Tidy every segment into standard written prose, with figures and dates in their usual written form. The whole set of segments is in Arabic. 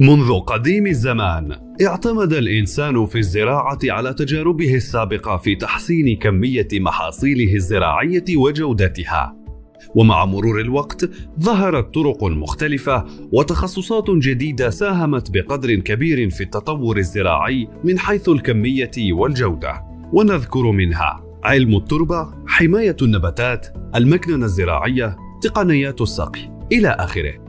منذ قديم الزمان اعتمد الإنسان في الزراعة على تجاربه السابقة في تحسين كمية محاصيله الزراعية وجودتها. ومع مرور الوقت ظهرت طرق مختلفة وتخصصات جديدة ساهمت بقدر كبير في التطور الزراعي من حيث الكمية والجودة، ونذكر منها علم التربة، حماية النباتات، المكننة الزراعية، تقنيات السقي إلى آخره.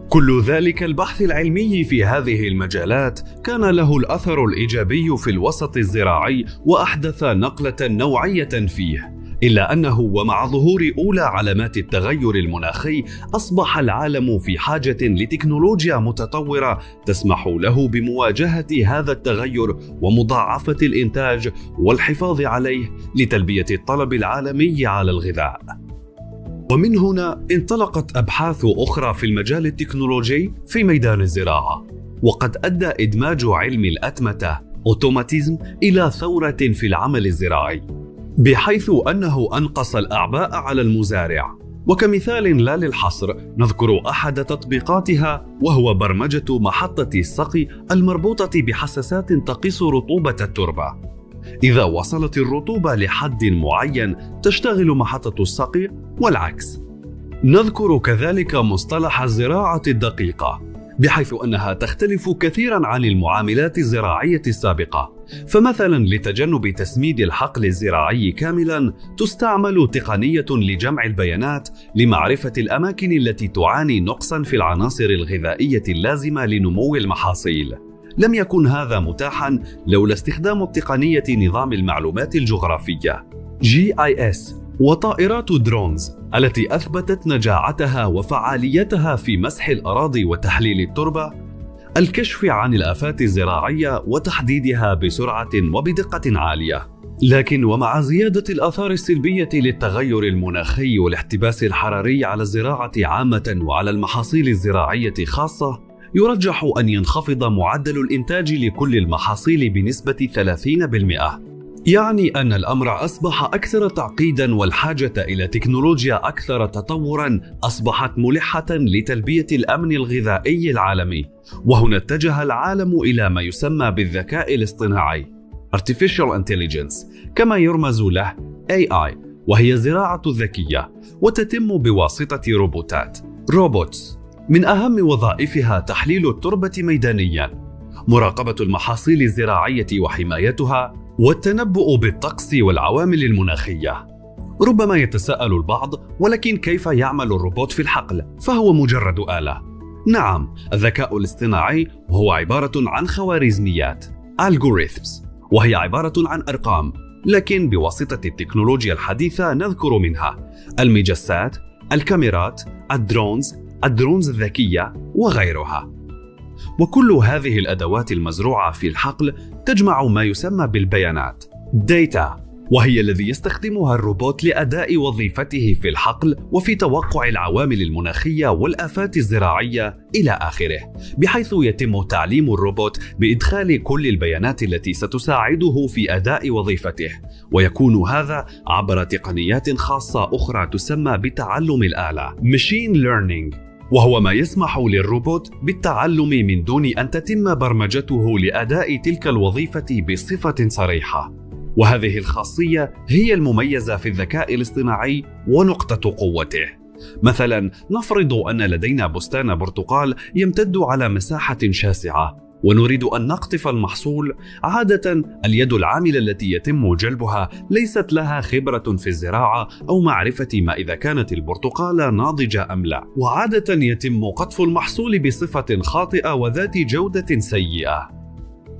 كل ذلك البحث العلمي في هذه المجالات كان له الأثر الإيجابي في الوسط الزراعي وأحدث نقلة نوعية فيه، إلا أنه ومع ظهور أولى علامات التغير المناخي أصبح العالم في حاجة لتكنولوجيا متطورة تسمح له بمواجهة هذا التغير ومضاعفة الإنتاج والحفاظ عليه لتلبية الطلب العالمي على الغذاء. ومن هنا انطلقت أبحاث أخرى في المجال التكنولوجي في ميدان الزراعة، وقد أدى إدماج علم الأتمتة أوتوماتيزم إلى ثورة في العمل الزراعي، بحيث أنه أنقص الأعباء على المزارع. وكمثال لا للحصر نذكر أحد تطبيقاتها، وهو برمجة محطة السقي المربوطة بحساسات تقيس رطوبة التربة. إذا وصلت الرطوبة لحد معين تشتغل محطة السقي والعكس. نذكر كذلك مصطلح الزراعة الدقيقة، بحيث أنها تختلف كثيرا عن المعاملات الزراعية السابقة. فمثلا لتجنب تسميد الحقل الزراعي كاملا تستعمل تقنية لجمع البيانات لمعرفة الأماكن التي تعاني نقصا في العناصر الغذائية اللازمة لنمو المحاصيل. لم يكن هذا متاحا لولا استخدام التقنية نظام المعلومات الجغرافية GIS وطائرات درونز التي أثبتت نجاعتها وفعاليتها في مسح الأراضي وتحليل التربة، الكشف عن الآفات الزراعية وتحديدها بسرعة وبدقة عالية. لكن ومع زيادة الآثار السلبية للتغير المناخي والاحتباس الحراري على الزراعة عامة وعلى المحاصيل الزراعية خاصة، يرجح أن ينخفض معدل الإنتاج لكل المحاصيل بنسبة 30%. يعني أن الأمر أصبح أكثر تعقيدا، والحاجة إلى تكنولوجيا أكثر تطورا أصبحت ملحة لتلبية الأمن الغذائي العالمي. وهنا اتجه العالم إلى ما يسمى بالذكاء الاصطناعي Artificial Intelligence، كما يرمز له AI، وهي الزراعة الذكية، وتتم بواسطة روبوتات روبوتس. من أهم وظائفها تحليل التربة ميدانياً، مراقبة المحاصيل الزراعية وحمايتها، والتنبؤ بالطقس والعوامل المناخية. ربما يتساءل البعض: ولكن كيف يعمل الروبوت في الحقل؟ فهو مجرد آلة. نعم، الذكاء الاصطناعي هو عبارة عن خوارزميات algorithms، وهي عبارة عن أرقام، لكن بواسطة التكنولوجيا الحديثة نذكر منها المجسات، الكاميرات، الدرونز الذكية وغيرها. وكل هذه الأدوات المزروعة في الحقل تجمع ما يسمى بالبيانات data، وهي الذي يستخدمها الروبوت لأداء وظيفته في الحقل وفي توقع العوامل المناخية والآفات الزراعية إلى آخره، بحيث يتم تعليم الروبوت بإدخال كل البيانات التي ستساعده في أداء وظيفته. ويكون هذا عبر تقنيات خاصة أخرى تسمى بتعلم الآلة Machine Learning، وهو ما يسمح للروبوت بالتعلم من دون أن تتم برمجته لأداء تلك الوظيفة بصفة صريحة. وهذه الخاصية هي المميزة في الذكاء الاصطناعي ونقطة قوته. مثلا نفرض أن لدينا بستان برتقال يمتد على مساحة شاسعة، ونريد أن نقطف المحصول. عادة اليد العاملة التي يتم جلبها ليست لها خبرة في الزراعة أو معرفة ما إذا كانت البرتقالة ناضجة أم لا، وعادة يتم قطف المحصول بصفة خاطئة وذات جودة سيئة.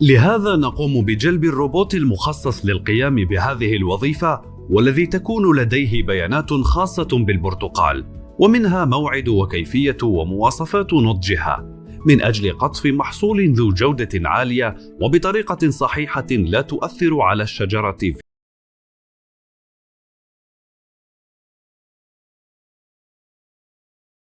لهذا نقوم بجلب الروبوت المخصص للقيام بهذه الوظيفة، والذي تكون لديه بيانات خاصة بالبرتقال، ومنها موعد وكيفية ومواصفات نضجها، من أجل قطف محصول ذو جودة عالية وبطريقة صحيحة لا تؤثر على الشجرة